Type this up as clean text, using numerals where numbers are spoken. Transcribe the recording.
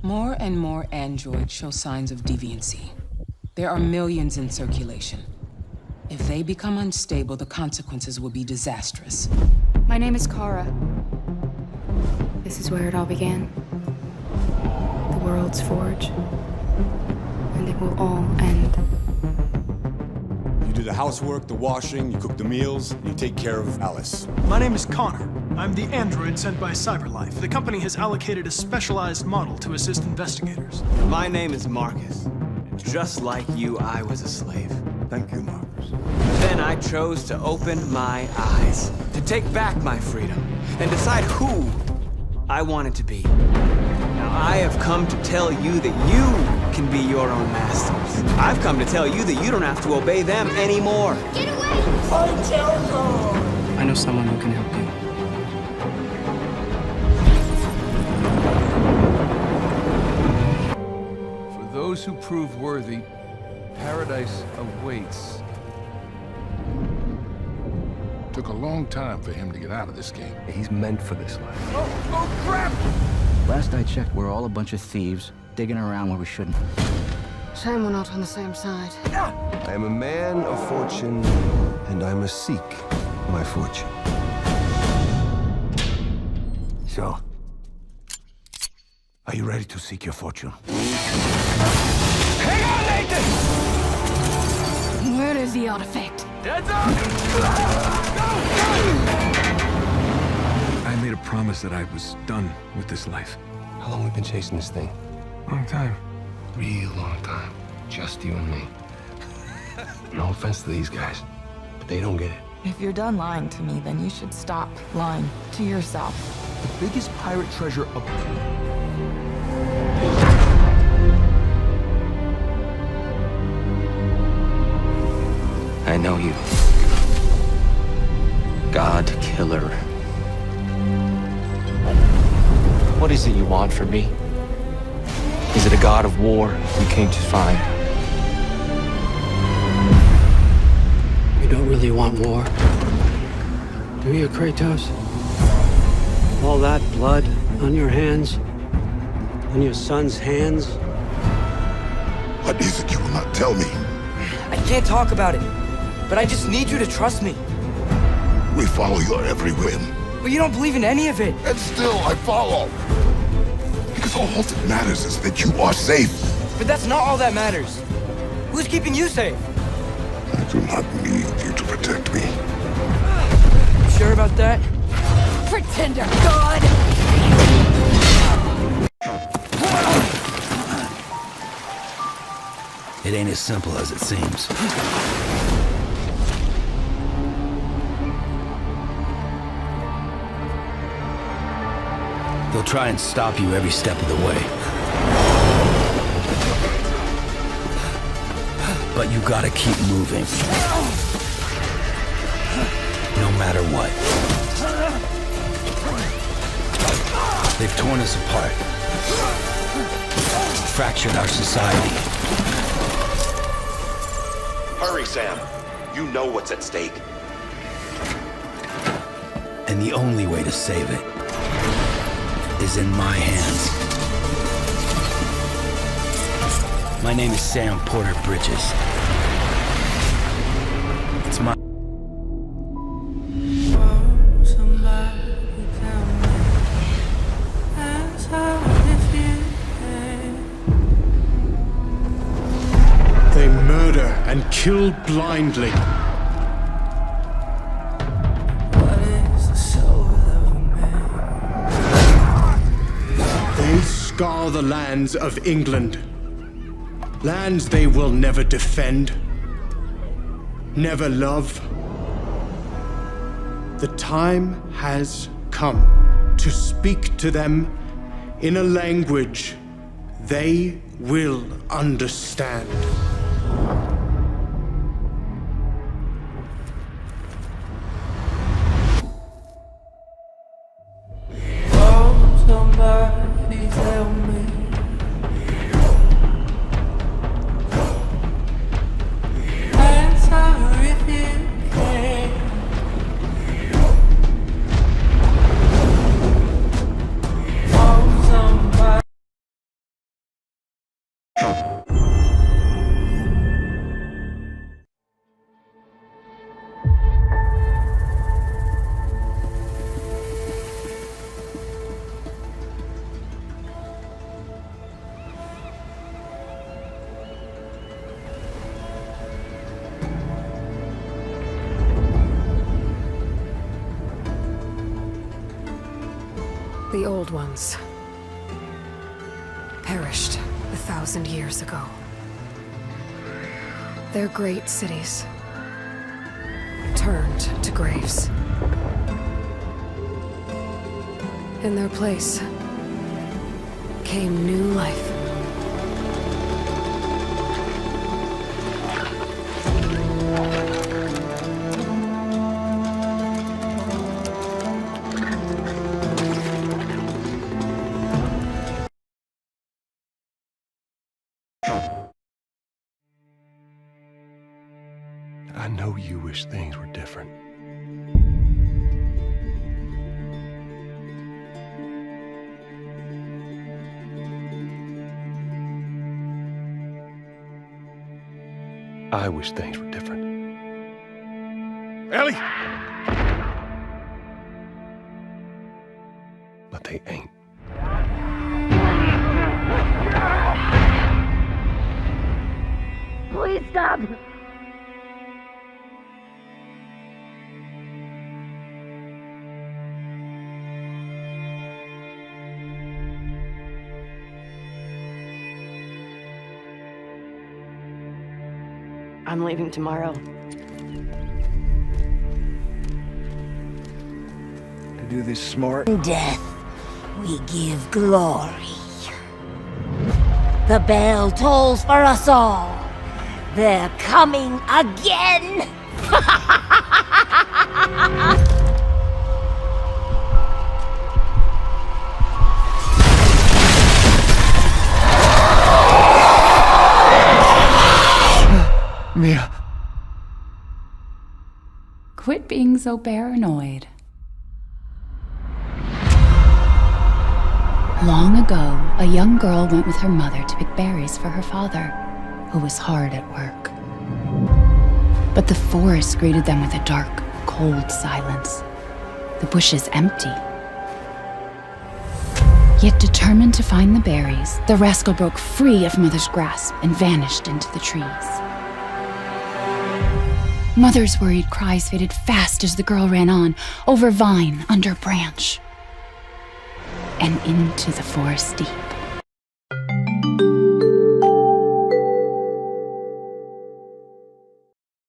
More and more androids show signs of deviancy. There are millions in circulation. If they become unstable, the consequences will be disastrous. My name is Kara. This is where it all began. The world's forge. And it will all end. You do the housework, the washing, you cook the meals, and you take care of Alice. My name is Connor. I'm the android sent by CyberLife. The company has allocated a specialized model to assist investigators. My name is Marcus. Just like you, I was a slave. Thank you, Marcus. Then I chose to open my eyes, to take back my freedom, and decide who I wanted to be. Now I have come to tell you that you can be your own masters. I've come to tell you that you don't have to obey them anymore. Get away! Fight Jericho! I know someone who can help you. For those who prove worthy, paradise awaits. Took a long time for him to get out of this game. He's meant for this life. Oh, crap! Last I checked, we're all a bunch of thieves, digging around where we shouldn't. Shame we're not on the same side. I am a man of fortune, and I must seek my fortune. So, are you ready to seek your fortune? Hang on, Nathan! Where is the artifact? Heads up! I made a promise that I was done with this life. How long have we been chasing this thing? Long time. Real long time. Just you and me. No offense to these guys, but they don't get it. If you're done lying to me, then you should stop lying to yourself. The biggest pirate treasure of... I know you. God killer. What is it you want from me? Is it a god of war you came to find? You don't really want war, do you, Kratos? All that blood on your hands, on your son's hands. What is it you will not tell me? I can't talk about it, but I just need you to trust me. We follow your every whim. But you don't believe in any of it. And still I follow. Because all that matters is that you are safe. But that's not all that matters. Who's keeping you safe? I do not need you to protect me. You sure about that? Pretender god! It ain't as simple as it seems. They'll try and stop you every step of the way. But you gotta keep moving. No matter what. They've torn us apart. Fractured our society. Hurry, Sam. You know what's at stake. And the only way to save it is in my hands. My name is Sam Porter Bridges. It's my... They murder and kill blindly. They scar the lands of England. Lands they will never defend, never love. The time has come to speak to them in a language they will understand. The old ones perished 1,000 years ago. Their great cities turned to graves. In their place came new life. I know you wish things were different. I wish things were different. Ellie! But they ain't. Please stop! I'm leaving tomorrow. To do this smart. Death, we give glory. The bell tolls for us all. They're coming again! Mia. Quit being so paranoid. Long ago, a young girl went with her mother to pick berries for her father, who was hard at work. But the forest greeted them with a dark, cold silence, the bushes empty. Yet determined to find the berries, the rascal broke free of Mother's grasp and vanished into the trees. Mother's worried cries faded fast as the girl ran on, over vine, under branch, and into the forest deep.